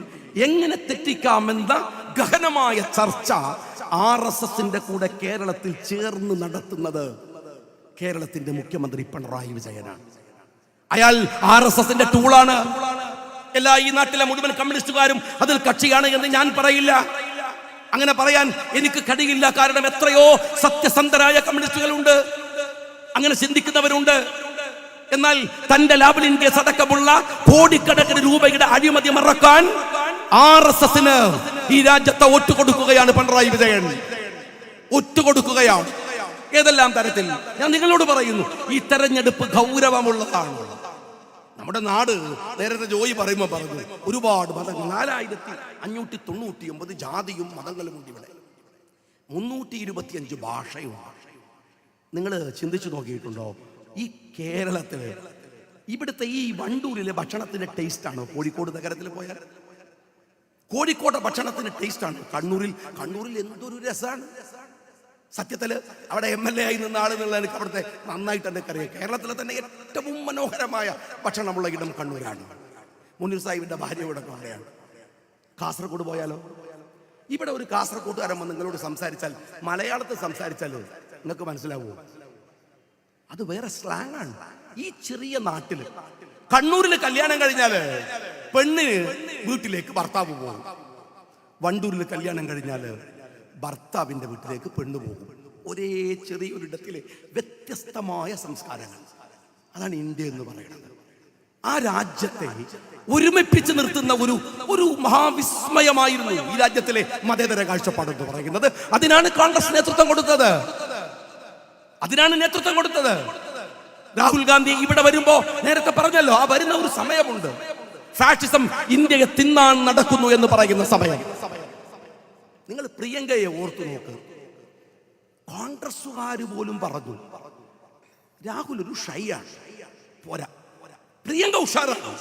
എങ്ങനെ തെറ്റിക്കാമെന്ന ഗഹനമായ ചർച്ച RSS-ന്റെ കൂടെ കേരളത്തിൽ ചേർന്ന് നടത്തുന്നത് കേരളത്തിന്റെ മുഖ്യമന്ത്രി പിണറായി വിജയനാണ്. അയാൾ RSS-ന്റെ ടൂളാണ്. ഈ നാട്ടിലെ മുഴുവൻ കമ്മ്യൂണിസ്റ്റുകാരും അതിൽ കക്ഷിയാണ് എന്ന് ഞാൻ പറയില്ല. അങ്ങനെ പറയാൻ എനിക്ക് കഴിയില്ല. കാരണം എത്രയോ സത്യസന്ധരായ കമ്മ്യൂണിസ്റ്റുകളുണ്ട്, അങ്ങനെ ചിന്തിക്കുന്നവരുണ്ട്. എന്നാൽ തന്റെ ലാവ്ലിൻ കേസ് അടക്കമുള്ള കോടിക്കണക്കിന് രൂപയുടെ അഴിമതി മറക്കാൻ RSS-ന് ഈ രാജ്യത്തെ ഒറ്റുകൊടുക്കുകയാണ് പിണറായി വിജയൻ. ഒറ്റുകൊടുക്കുകയാണ്. ഏതെല്ലാം തരത്തിൽ? ഞാൻ നിങ്ങളോട് പറയുന്നു, ഈ തെരഞ്ഞെടുപ്പ് ഗൗരവമുള്ളതാണ്. നമ്മുടെ നാട് നേരത്തെ ജോയി പറയുമ്പോൾ പറഞ്ഞു ഒരുപാട് മതങ്ങൾ, 4599 ജാതിയും മതങ്ങളും ഉണ്ട് ഇവിടെ, 325 ഭാഷയുമാണ്. നിങ്ങൾ ചിന്തിച്ചു നോക്കിയിട്ടുണ്ടോ? ഈ കേരളത്തില് ഇവിടുത്തെ ഈ വണ്ടൂരിലെ ഭക്ഷണത്തിന്റെ ടേസ്റ്റാണ് കോഴിക്കോട് നഗരത്തിൽ പോയാൽ കോഴിക്കോട്ടെ ഭക്ഷണത്തിന്റെ ടേസ്റ്റാണ് കണ്ണൂരിൽ എന്തൊരു രസമാണ്. സത്യത്തില് അവിടെ MLA ആയി നിന്ന ആളെന്നുള്ള എനിക്ക് അവിടുത്തെ നന്നായിട്ട് തന്നെ അറിയാം. കേരളത്തിലെ തന്നെ ഏറ്റവും മനോഹരമായ ഭക്ഷണമുള്ള ഇടം കണ്ണൂരാണ്. മുനീർ സാഹിബിന്റെ ഭാര്യ ഇവിടെ കൊണ്ടയാണ്. കാസർഗോഡ് പോയാലോ? ഇവിടെ ഒരു കാസർഗോഡുകാരൻ നിങ്ങളോട് സംസാരിച്ചാൽ, മലയാളത്തിൽ സംസാരിച്ചാൽ നിങ്ങൾക്ക് മനസ്സിലാവുമോ? അത് വേറെ സ്ലാങ് ആണ്. ഈ ചെറിയ നാട്ടില് കണ്ണൂരിൽ കല്യാണം കഴിഞ്ഞാല് പെണ്ണിന് വീട്ടിലേക്ക് ഭർത്താവ് പോകും. വണ്ടൂരിൽ കല്യാണം കഴിഞ്ഞാല് ഭർത്താവിന്റെ വീട്ടിലേക്ക് പെണ്ണ് പോകും. ഒരേ ചെറിയൊരിടത്തിലെ വ്യത്യസ്തമായ സംസ്കാരങ്ങൾ. അതാണ് ഇന്ത്യ എന്ന് പറയുന്നത്. ആ രാജ്യത്തെ ഒരുമിപ്പിച്ച് നിർത്തുന്ന ഒരു മഹാവിസ്മയമായിരുന്നു ഈ രാജ്യത്തിലെ മതേതര കാഴ്ചപ്പാടെന്ന് പറയുന്നത്. അതിനാണ് കോൺഗ്രസ് നേതൃത്വം കൊടുത്തത്. രാഹുൽ ഗാന്ധി ഇവിടെ വരുമ്പോ നേരത്തെ പറഞ്ഞല്ലോ, ആ വരുന്ന ഒരു സമയമുണ്ട്, ഫാഷിസം ഇന്ത്യയെ തിന്നാൻ നടക്കുന്നു എന്ന് പറയുന്ന സമയം. നിങ്ങൾ പ്രിയങ്കയെ ഓർത്തു നോക്ക്. കോൺഗ്രസുകാർ പോലും പറഞ്ഞു രാഹുൽ ഒരു ഷൈയാണ്, പോരാ, പ്രിയങ്ക ഉഷാറാണ്.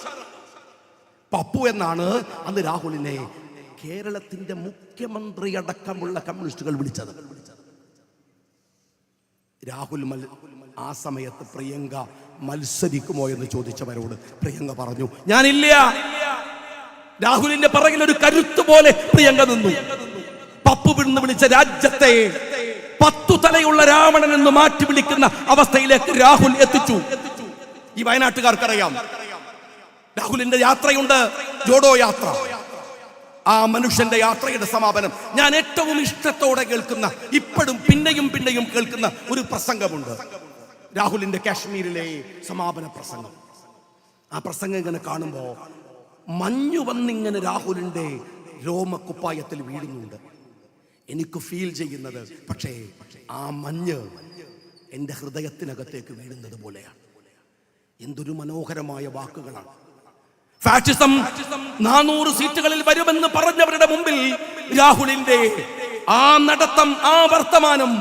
പപ്പു എന്നാണ് അന്ന് രാഹുലിനെ കേരളത്തിന്റെ മുഖ്യമന്ത്രി അടക്കമുള്ള കമ്മ്യൂണിസ്റ്റുകൾ വിളിച്ചത്. രാഹുൽ ആ സമയത്ത് പ്രിയങ്ക മത്സരിക്കുമോ എന്ന് ചോദിച്ചവരോട് പ്രിയങ്ക പറഞ്ഞു ഞാനില്ല. രാഹുലിന്റെ പിറകിൽ ഒരു കരുത്ത് പോലെ പ്രിയങ്ക നിന്നു. പപ്പു എന്ന് വിളിച്ച രാജ്യത്തെ 10 തലയുള്ള രാവണൻ എന്ന് മാറ്റി വിളിക്കുന്ന അവസ്ഥയിലേക്ക് രാഹുൽ എത്തിച്ചു. ഈ വയനാട്ടുകാർക്കറിയാം, രാഹുലിന്റെ യാത്രയുണ്ട്, ജോഡോ യാത്ര. ആ മനുഷ്യന്റെ യാത്രയുടെ സമാപനം ഞാൻ ഏറ്റവും ഇഷ്ടത്തോടെ കേൾക്കുന്ന, ഇപ്പോഴും പിന്നെയും കേൾക്കുന്ന ഒരു പ്രസംഗമുണ്ട്, രാഹുലിന്റെ കാശ്മീരിലെ സമാപന പ്രസംഗം. ആ പ്രസംഗം ഇങ്ങനെ കാണുമ്പോ മഞ്ഞു വന്നിങ്ങനെ രാഹുലിന്റെ രോമക്കുപ്പായത്തിൽ വീഴുന്നുണ്ട്. എനിക്ക് ഫീൽ ചെയ്യുന്നത് പക്ഷേ ആ മഞ്ഞ് എൻ്റെ ഹൃദയത്തിനകത്തേക്ക് വീഴുന്നത് പോലെയാണ്. എന്തൊരു മനോഹരമായ വാക്കുകളാണ്. ഫാഷിസം 400 സീറ്റുകളിൽ വരുമെന്ന് പറഞ്ഞവരുടെ മുമ്പിൽ രാഹുലിന്റെ ആ നടത്തം, ആ വർത്തമാനം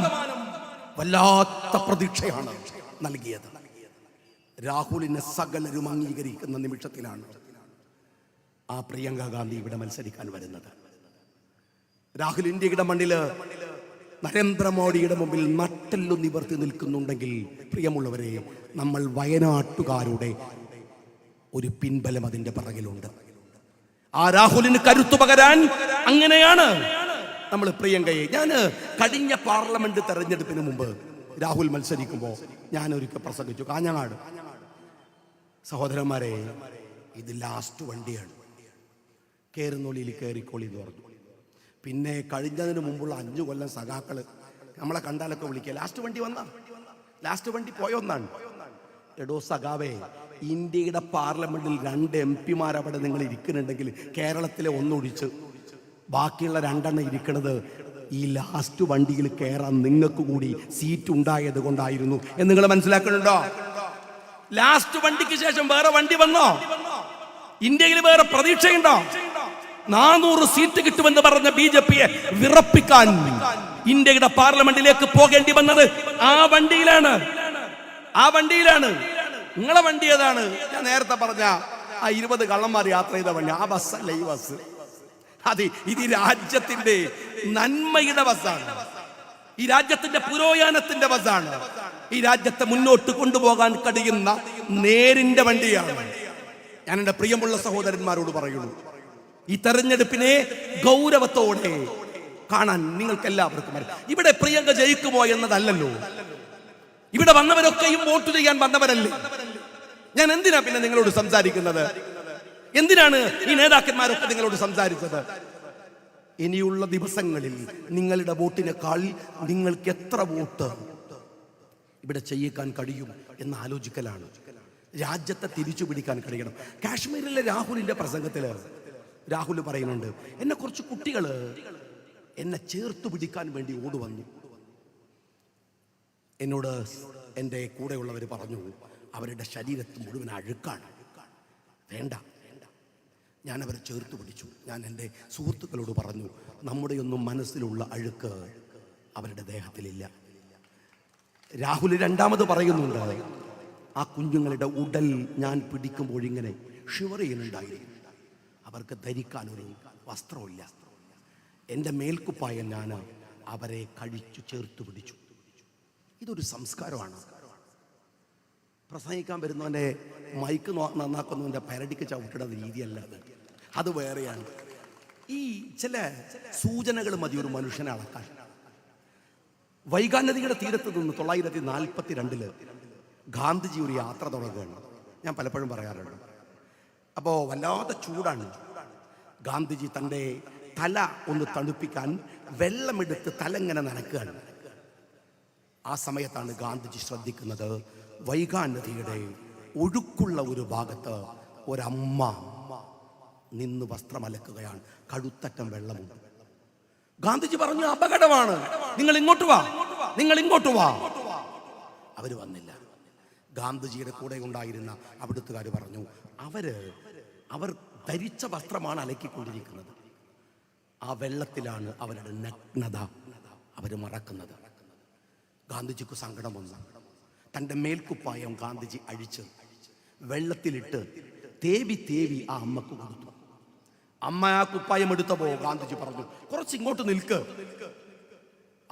വല്ലാത്ത പ്രതീക്ഷയാണ് നൽകിയത്. രാഹുലിനെ സകലരും അംഗീകരിക്കുന്ന നിമിഷത്തിലാണ് ആ പ്രിയങ്ക ഗാന്ധി ഇവിടെ മത്സരിക്കാൻ വരുന്നത്. രാഹുൽ ഇന്ത്യയുടെ മണ്ണില് നരേന്ദ്രമോദിയുടെ മുമ്പിൽ നട്ടെല്ലു നിവർത്തി നിൽക്കുന്നുണ്ടെങ്കിൽ പ്രിയമുള്ളവരെ, നമ്മൾ വയനാട്ടുകാരുടെ ഒരു പിൻബലം അതിന്റെ പിറകിലുണ്ട്. ആ രാഹുലിന് കരുത്തു പകരാൻ അങ്ങനെയാണ് നമ്മൾ പ്രിയങ്കയെ. ഞാൻ കഴിഞ്ഞ പാർലമെന്റ് തെരഞ്ഞെടുപ്പിന് മുമ്പ് രാഹുൽ മത്സരിക്കുമ്പോൾ ഞാൻ ഒരിക്കൽ പ്രസംഗിച്ചു കാഞ്ഞങ്ങാട്. സഹോദരന്മാരെ, ഇത് ലാസ്റ്റ് വണ്ടിയാണ്, കേറുന്നോളിയിൽ കയറിക്കോളി എന്ന് പറഞ്ഞു. പിന്നെ കഴിഞ്ഞതിന് മുമ്പുള്ള 5 കൊല്ലം സഖാക്കള് നമ്മളെ കണ്ടാലൊക്കെ വിളിക്കുക ലാസ്റ്റ് വണ്ടി പോയൊന്നാണ്. എടോ സഖാവേ, ഇന്ത്യയുടെ പാർലമെന്റിൽ 2 MP അവിടെ നിങ്ങൾ ഇരിക്കുന്നുണ്ടെങ്കിൽ കേരളത്തിലെ ഒന്നൊഴിച്ച് ബാക്കിയുള്ള 2 ഇരിക്കുന്നത് ഈ ലാസ്റ്റ് വണ്ടിയിൽ കയറാൻ നിങ്ങൾക്ക് കൂടി സീറ്റ് ഉണ്ടായത് കൊണ്ടായിരുന്നു എന്ന് നിങ്ങൾ മനസ്സിലാക്കുന്നുണ്ടോ? ലാസ്റ്റ് വണ്ടിക്ക് ശേഷം വേറെ വണ്ടി വന്നോ? ഇന്ത്യയിൽ വേറെ പ്രതീക്ഷയുണ്ടോ? 400 സീറ്റ് കിട്ടുമെന്ന് പറഞ്ഞ BJPയെ വിറപ്പിക്കാൻ ഇന്ത്യയുടെ പാർലമെന്റിലേക്ക് പോകേണ്ടി വന്നത് ആ വണ്ടിയിലാണ്. നിങ്ങളെ വണ്ടി ഏതാണ്? ഞാൻ നേരത്തെ പറഞ്ഞ ആ 20 കള്ളന്മാർ യാത്ര ചെയ്ത വണ്ടി, ആ ബസ്സല്ല ഈ ബസ്. ഇത് ഈ രാജ്യത്തിന്റെ നന്മയുടെ ബസ്സാണ്, ഈ രാജ്യത്തിന്റെ പുരോഗമനത്തിന്റെ ബസ്സാണ്, ഈ രാജ്യത്തെ മുന്നോട്ട് കൊണ്ടുപോകാൻ കഴിയുന്ന നേരിന്റെ വണ്ടിയാണ്. ഞാൻ എൻ്റെ പ്രിയമുള്ള സഹോദരന്മാരോട് പറയുന്നു, ഈ തെരഞ്ഞെടുപ്പിനെ ഗൗരവത്തോടെ കാണാൻ നിങ്ങൾക്ക് എല്ലാവർക്കും അറിയാം. ഇവിടെ പ്രിയങ്ക ജയിക്കുമോ എന്നതല്ലല്ലോ, ഇവിടെ വന്നവരൊക്കെയും വോട്ട് ചെയ്യാൻ വന്നവരല്ലേ. ഞാൻ എന്തിനാ പിന്നെ നിങ്ങളോട് സംസാരിക്കുന്നത്? എന്തിനാണ് ഈ നേതാക്കന്മാരൊക്കെ നിങ്ങളോട് സംസാരിച്ചത്? ഇനിയുള്ള ദിവസങ്ങളിൽ നിങ്ങളുടെ വോട്ടിനേക്കാൾ നിങ്ങൾക്ക് എത്ര വോട്ട് ഇവിടെ ചെയ്യിക്കാൻ കഴിയും എന്ന് ആലോചിക്കലാണ്. രാജ്യത്തെ തിരിച്ചു പിടിക്കാൻ കഴിയണം. കാശ്മീരിലെ രാഹുലിന്റെ പ്രസംഗത്തിൽ രാഹുൽ പറയുന്നുണ്ട്, എന്നെ കുറച്ച് കുട്ടികൾ എന്നെ ചേർത്ത് പിടിക്കാൻ വേണ്ടി ഓടി വന്നു. എന്നോട് എൻ്റെ കൂടെയുള്ളവർ പറഞ്ഞു അവരുടെ ശരീരത്തിൽ മുഴുവൻ അഴുക്കാണ്, വേണ്ട. ഞാൻ അവരെ ചേർത്ത് പിടിച്ചു. ഞാൻ എൻ്റെ സുഹൃത്തുക്കളോട് പറഞ്ഞു, നമ്മുടെയൊന്നും മനസ്സിലുള്ള അഴുക്ക് അവരുടെ ദേഹത്തിലില്ല. രാഹുൽ രണ്ടാമത് പറയുന്നുണ്ട്, ആ കുഞ്ഞുങ്ങളുടെ ഉടൽ ഞാൻ പിടിക്കുമ്പോഴിങ്ങനെ ഷിവർ ചെയ്യുന്നുണ്ടായിരുന്നു. അവർക്ക് ധരിക്കാനൊരു വസ്ത്രമില്ല. എൻ്റെ മേൽക്കുപ്പായം ഞാൻ അവരെ കഴിച്ചു ചേർത്ത് പിടിച്ചു. ഇതൊരു സംസ്കാരമാണ്. പ്രസംഗിക്കാൻ വരുന്നവൻ്റെ മൈക്ക് നന്നാക്കുന്നവൻ്റെ പരടിക്ക് ചവിട്ടിടുന്ന രീതിയല്ല അത് വേറെയാണ്. ഈ ചില സൂചനകൾ മതി ഒരു മനുഷ്യനെ അളക്കാൻ. വൈഗാ നദിയുടെ തീരത്ത് നിന്ന് 1942 ഗാന്ധിജി ഒരു യാത്ര തുടങ്ങുകയാണ്. ഞാൻ പലപ്പോഴും പറയാറുണ്ട്. അപ്പോൾ വല്ലാതെ ചൂടാണ്. ഗാന്ധിജി തൻ്റെ തല ഒന്ന് തണുപ്പിക്കാൻ വെള്ളമെടുത്ത് തലങ്ങനെ നനക്കുകയാണ്. ആ സമയത്താണ് ഗാന്ധിജി ശ്രദ്ധിക്കുന്നത്, വൈഗാ നദിയുടെ ഒഴുക്കുള്ള ഒരു ഭാഗത്ത് ഒരമ്മ നിന്ന് വസ്ത്രമലക്കുകയാണ്. കഴുത്തറ്റം വെള്ളമുണ്ട്. ഗാന്ധിജി പറഞ്ഞു, അപകടമാണ്, നിങ്ങൾ ഇങ്ങോട്ട് വാ, നിങ്ങൾ ഇങ്ങോട്ട് വാ. അവര് വന്നില്ല. ഗാന്ധിജിയുടെ കൂടെ ഉണ്ടായിരുന്ന അവിടുത്തുകാർ പറഞ്ഞു, അവർ ധരിച്ച വസ്ത്രമാണ് അലക്കിക്കൊണ്ടിരിക്കുന്നത്. ആ വെള്ളത്തിലാണ് അവരുടെ നഗ്നത അവർ മറക്കുന്നത്. ഗാന്ധിജിക്ക് സങ്കടം വന്നു. തൻ്റെ മേൽക്കുപ്പായം ഗാന്ധിജി അഴിച്ച് വെള്ളത്തിലിട്ട് തേവി ആ അമ്മക്ക് കൊടുത്തു. അമ്മ ആ കുപ്പായം എടുത്തപ്പോ ഗാന്ധിജി പറഞ്ഞു, കുറച്ച് ഇങ്ങോട്ട് നിൽക്ക്.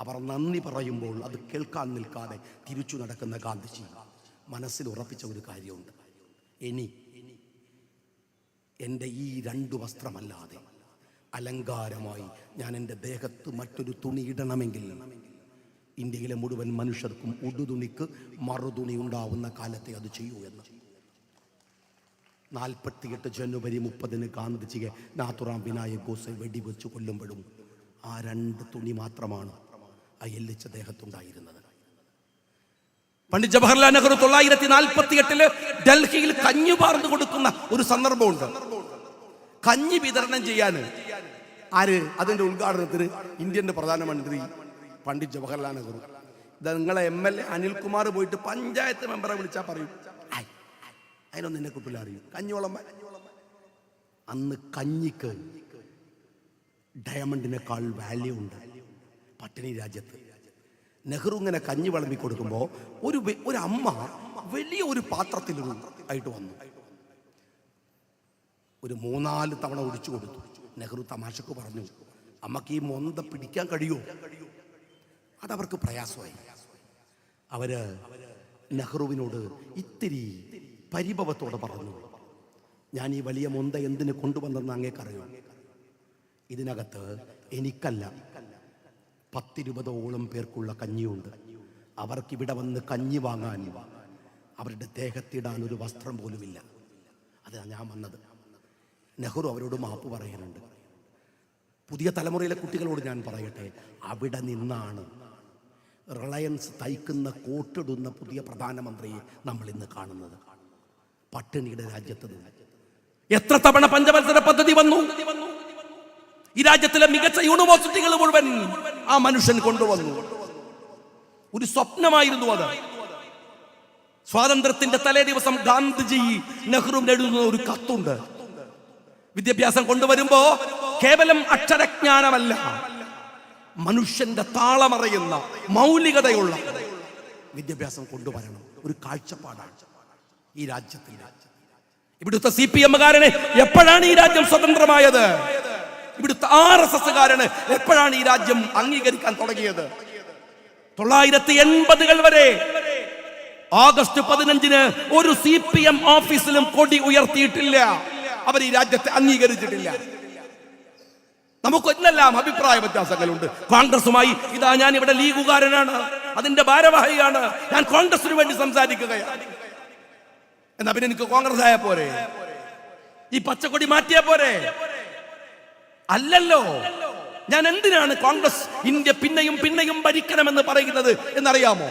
അവർ നന്ദി പറയുമ്പോൾ അത് കേൾക്കാൻ നിൽക്കാതെ തിരിച്ചു നടക്കുന്ന ഗാന്ധിജി മനസ്സിൽ ഉറപ്പിച്ച ഒരു കാര്യമുണ്ട്, ഇനി എൻ്റെ ഈ 2 വസ്ത്രമല്ലാതെ അലങ്കാരമായി ഞാൻ എൻ്റെ ദേഹത്ത് മറ്റൊരു തുണി ഇടണമെങ്കിൽ ഇന്ത്യയിലെ മുഴുവൻ മനുഷ്യർക്കും ഉടുതുണിക്ക് മറുതുണി ഉണ്ടാവുന്ന കാലത്തെ അത് ചെയ്യൂ എന്ന്. 48 ജനുവരി 30 ഗാന്ധിജിയെ നാഥുറാം വിനായക് ഗോഡ്സെ വെടിവെച്ച് കൊല്ലുമ്പോഴും ആ 2 തുണി മാത്രമാണ് അയല്ലിച്ച ദേഹത്തുണ്ടായിരുന്നത്. പണ്ഡിറ്റ് ജവഹർലാൽ നെഹ്റു 1948 ഡൽഹിയിൽ കഞ്ഞി പാർന്നു കൊടുക്കുന്ന ഒരു സന്ദർഭമുണ്ട്. കഞ്ഞി വിതരണം ചെയ്യാൻ അതിന്റെ ഉദ്ഘാടനത്തിന് ഇന്ത്യൻ്റെ പ്രധാനമന്ത്രി പണ്ഡിറ്റ് ജവഹർലാൽ നെഹ്റു. ഇത് നിങ്ങളെ MLA അനിൽകുമാർ പോയിട്ട് പഞ്ചായത്ത് മെമ്പറെ വിളിച്ചാൽ പറയും, അതിനൊന്നും എന്നെ കിട്ടില്ല അറിയും. കഞ്ഞിവളം അന്ന് കഞ്ഞിക്ക് ഡയമണ്ടിനേക്കാൾ വാല്യൂ ഉണ്ട് പട്ടിണി രാജ്യത്ത്. നെഹ്റു ഇങ്ങനെ കഞ്ഞി വിളമ്പി കൊടുക്കുമ്പോൾ ഒരു അമ്മ വലിയ ഒരു പാത്രത്തിൽ ആയിട്ട് വന്നു. ഒരു 3-4 തവണ ഒഴിച്ചു കൊടുത്തു. നെഹ്റു തമാശക്ക് പറഞ്ഞു, അമ്മക്ക് ഈ മൊന്ത പിടിക്കാൻ കഴിയുമോ? അതവർക്ക് പ്രയാസമായി. അവര് നെഹ്റുവിനോട് ഇത്തിരി പരിഭവത്തോടെ പറഞ്ഞു, ഞാൻ ഈ വലിയ മൊന്ത എന്തിന് കൊണ്ടുവന്നെന്ന് അങ്ങേക്കറിയോ? ഇതിനകത്ത് എനിക്കല്ല 10-20ഓളം പേർക്കുള്ള കഞ്ഞിയുണ്ട്. അവർക്കിവിടെ വന്ന് കഞ്ഞി വാങ്ങാൻ അവരുടെ ദേഹത്തിടാൻ ഒരു വസ്ത്രം പോലുമില്ല. അതാണ് ഞാൻ വന്നത്. നെഹ്റു അവരോട് മാപ്പ് പറയാനുണ്ട്. പുതിയ തലമുറയിലെ കുട്ടികളോട് ഞാൻ പറയട്ടെ, അവിടെ നിന്നാണ് റിലയൻസ് തയ്ക്കുന്ന കോട്ടിടുന്ന പുതിയ പ്രധാനമന്ത്രിയെ നമ്മൾ ഇന്ന് കാണുന്നത്. പട്ടിണിയുടെ രാജ്യത്ത് നിന്ന് എത്ര തവണ പഞ്ചവത്സര പദ്ധതി വന്നു. ഈ രാജ്യത്തിലെ മികച്ച യൂണിവേഴ്സിറ്റികൾ മുഴുവൻ ആ മനുഷ്യൻ കൊണ്ടുവന്നു. ഒരു സ്വപ്നമായിരുന്നു അത്. സ്വാതന്ത്ര്യത്തിന്റെ തലേ ദിവസം ഗാന്ധിജി നെഹ്റുവിന് എഴുതുന്ന ഒരു കത്തുണ്ട്. വിദ്യാഭ്യാസം കൊണ്ടുവരുമ്പോ കേവലം അക്ഷരജ്ഞാനമല്ല, മനുഷ്യന്റെ താളമറിയുന്ന മൗലികതയുള്ള വിദ്യാഭ്യാസം കൊണ്ടുവരണം. ഒരു കാഴ്ചപ്പാടാണ് ഈ രാജ്യത്തിൽ. ഇവിടുത്തെ CPM-കാരന് എപ്പോഴാണ് ഈ രാജ്യം സ്വതന്ത്രമായത്? ഇവിടുത്തെ RSS-കാരന് എപ്പോഴാണ് ഈ രാജ്യം അംഗീകരിക്കാൻ തുടങ്ങിയത്? 1980-കൾ വരെ ഓഗസ്റ്റ് 15-ന് ഒരു CPM ഓഫീസിലും കൊടി ഉയർത്തിയിട്ടില്ല. അവർ ഈ രാജ്യത്തെ അംഗീകരിച്ചിട്ടില്ല. നമുക്ക് എന്തെല്ലാം അഭിപ്രായ വ്യത്യാസങ്ങളുണ്ട്. കോൺഗ്രസുമായി ഇതാ ഞാൻ ഇവിടെ ലീഗുകാരനാണ്, അതിന്റെ ഭാരവാഹിയാണ്, ഞാൻ കോൺഗ്രസിന് വേണ്ടി സംസാരിക്കുകയാണ്. എന്നാ പിന്നെ എനിക്ക് കോൺഗ്രസ് ആയ പോരെ? ഈ പച്ചക്കൊടി മാറ്റിയാ പോരെ? അല്ലല്ലോ. ഞാൻ എന്തിനാണ് കോൺഗ്രസ് ഇന്ത്യ പിന്നെയും പിന്നെയും ഭരിക്കണമെന്ന് പറയുന്നത് എന്നറിയാമോ?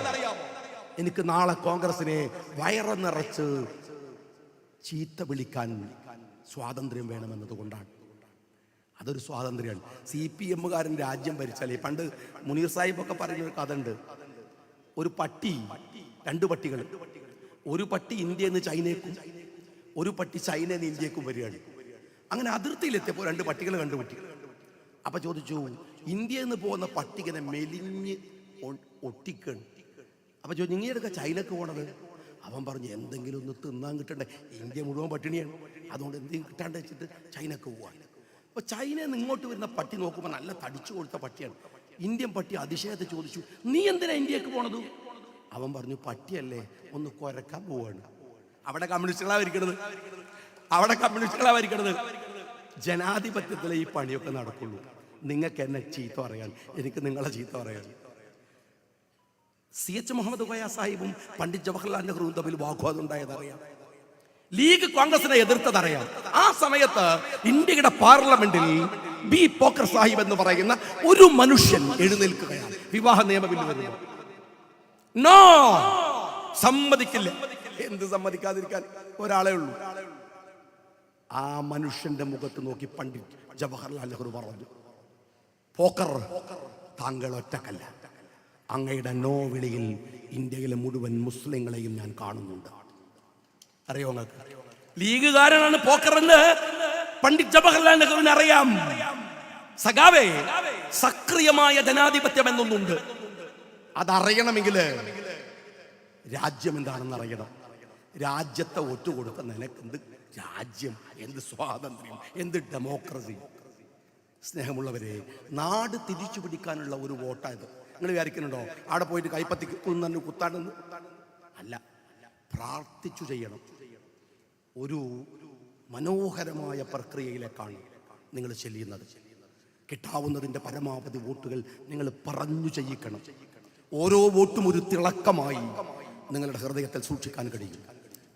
എനിക്ക് നാളെ കോൺഗ്രസിനെ വയറ് നിറച്ച് ചീത്ത വിളിക്കാൻ സ്വാതന്ത്ര്യം വേണമെന്നത് കൊണ്ടാണ്. അതൊരു സ്വാതന്ത്ര്യമാണ്. CPM-കാരൻ രാജ്യം ഭരിച്ചാലേ. പണ്ട് മുനീർ സാഹിബൊക്കെ പറയുന്നൊരു കഥ ഉണ്ട്. ഒരു പട്ടി, 2 പട്ടികൾ. ഒരു പട്ടി ഇന്ത്യയിൽ നിന്ന് ചൈനയ്ക്കും, ഒരു പട്ടി ചൈനയിൽ നിന്ന് ഇന്ത്യക്കും വരികയാണ്. അങ്ങനെ അതിർത്തിയിലെത്തിയപ്പോൾ 2 പട്ടികൾ കണ്ടുപിട്ടി. അപ്പൊ ചോദിച്ചു, ഇന്ത്യയിൽ നിന്ന് പോകുന്ന പട്ടി ഇങ്ങനെ മെലിഞ്ഞ് ഒട്ടിക്കണം. അപ്പൊ ചോദിച്ചു, നിങ്ങളെടുക്ക ചൈനക്ക് പോണത്? അവൻ പറഞ്ഞു, എന്തെങ്കിലും ഒന്ന് തിന്നാൻ കിട്ടണ്ടേ, ഇന്ത്യ മുഴുവൻ പട്ടിണിയാണ്, അതുകൊണ്ട് എന്തെങ്കിലും കിട്ടാണ്ട് വെച്ചിട്ട് ചൈനക്ക് പോവാൻ. അപ്പൊ ചൈനയിൽ നിന്ന് ഇങ്ങോട്ട് വരുന്ന പട്ടി നോക്കുമ്പോൾ നല്ല തടിച്ചു കൊടുത്ത പട്ടിയാണ്. ഇന്ത്യൻ പട്ടി അതിശയത്തെ ചോദിച്ചു, നീ എന്തിനാ ഇന്ത്യക്ക് പോണത്? അവൻ പറഞ്ഞു, പട്ടിയല്ലേ, ഒന്ന് കുരക്കാൻ പോവാണ്. അവിടെ കമ്മ്യൂണിസ്റ്റുകളാ ഭരിക്കണത്. ജനാധിപത്യത്തിലെ ഈ പണിയൊക്കെ നടക്കുള്ളൂ. നിങ്ങൾക്ക് എന്നെ ചീത്ത പറയാൻ, എനിക്ക് നിങ്ങളെ ചീത്ത പറയാൻ. CH മുഹമ്മദ് കോയ സാഹിബും പണ്ഡിറ്റ് ജവഹർലാൽ നെഹ്റുവും തമ്മിൽ വാഗ്വാദം ഉണ്ടായതറിയാം. ലീഗ് കോൺഗ്രസിനെ എതിർത്തതറിയാം. ആ സമയത്ത് ഇന്ത്യയുടെ പാർലമെന്റിൽ ബി പോക്കർ സാഹിബ് എന്ന് പറയുന്ന ഒരു മനുഷ്യൻ എഴുന്നേൽക്കുകയാണ്. വിവാഹ നിയമ ബില്ല് വരുന്നു. നോ, സമ്മതിക്കില്ല. എന്ത് സമ്മതിക്കാതിരിക്കാൻ? ഒരാളേ ഉള്ളൂ. ആ മനുഷ്യന്റെ മുഖത്ത് നോക്കി പണ്ഡിറ്റ് ജവഹർലാൽ നെഹ്റു പറഞ്ഞു, പോക്കർ, താങ്കൾ ഒറ്റക്കല്ല. അങ്ങയുടെ നോ വിളിയിൽ ഇന്ത്യയിലെ മുഴുവൻ മുസ്ലിങ്ങളെയും ഞാൻ കാണുന്നുണ്ട്. അറിയോ നിങ്ങൾക്ക്? ലീഗുകാരനാണ് പോക്കർ എന്ന് പണ്ഡിറ്റ് ജവഹർലാൽ നെഹ്റുവിന് അറിയാം. സഖാവേ, സക്രിയമായ ജനാധിപത്യം എന്നൊന്നുണ്ട്. അതറിയണമെങ്കിൽ രാജ്യം എന്താണെന്ന് അറിയണം. രാജ്യത്തെ ഒറ്റുകൊടുത്ത നിനക്കെന്ത് രാജ്യം, എന്ത് സ്വാതന്ത്ര്യം, എന്ത് ഡെമോക്രസി? സ്നേഹമുള്ളവരെ, നാട് തിരിച്ചു പിടിക്കാനുള്ള ഒരു വോട്ടായത്. നിങ്ങൾ വിചാരിക്കുന്നുണ്ടോ അവിടെ പോയിട്ട് കൈപ്പത്തി കുത്താണ്ടെന്ന്? അല്ല, പ്രാർത്ഥിച്ചു ചെയ്യണം. ഒരു മനോഹരമായ പ്രക്രിയയിലേക്കാണ് നിങ്ങൾ ചെല്ലുന്നത്. കിട്ടാവുന്നതിൻ്റെ പരമാവധി വോട്ടുകൾ നിങ്ങൾ പറഞ്ഞു ചെയ്യിക്കണം. ഓരോ വോട്ടും ഒരു തിളക്കമായി നിങ്ങളുടെ ഹൃദയത്തിൽ സൂക്ഷിക്കാൻ കഴിയും.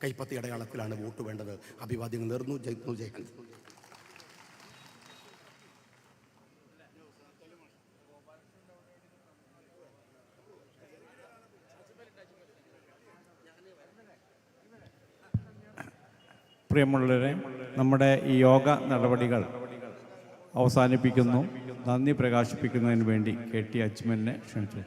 കൈപ്പത്തി അടയാളത്തിലാണ് വോട്ട് വേണ്ടത്. അഭിവാദ്യങ്ങൾ നേർന്നു. ജയ്. പ്രിയമുള്ളവരെ, നമ്മുടെ ഈ യോഗ നടപടികൾ അവസാനിപ്പിക്കുന്നു. നന്ദി പ്രകാശിപ്പിക്കുന്നതിന് വേണ്ടി KT അജ്മലിനെ ക്ഷണിച്ചു.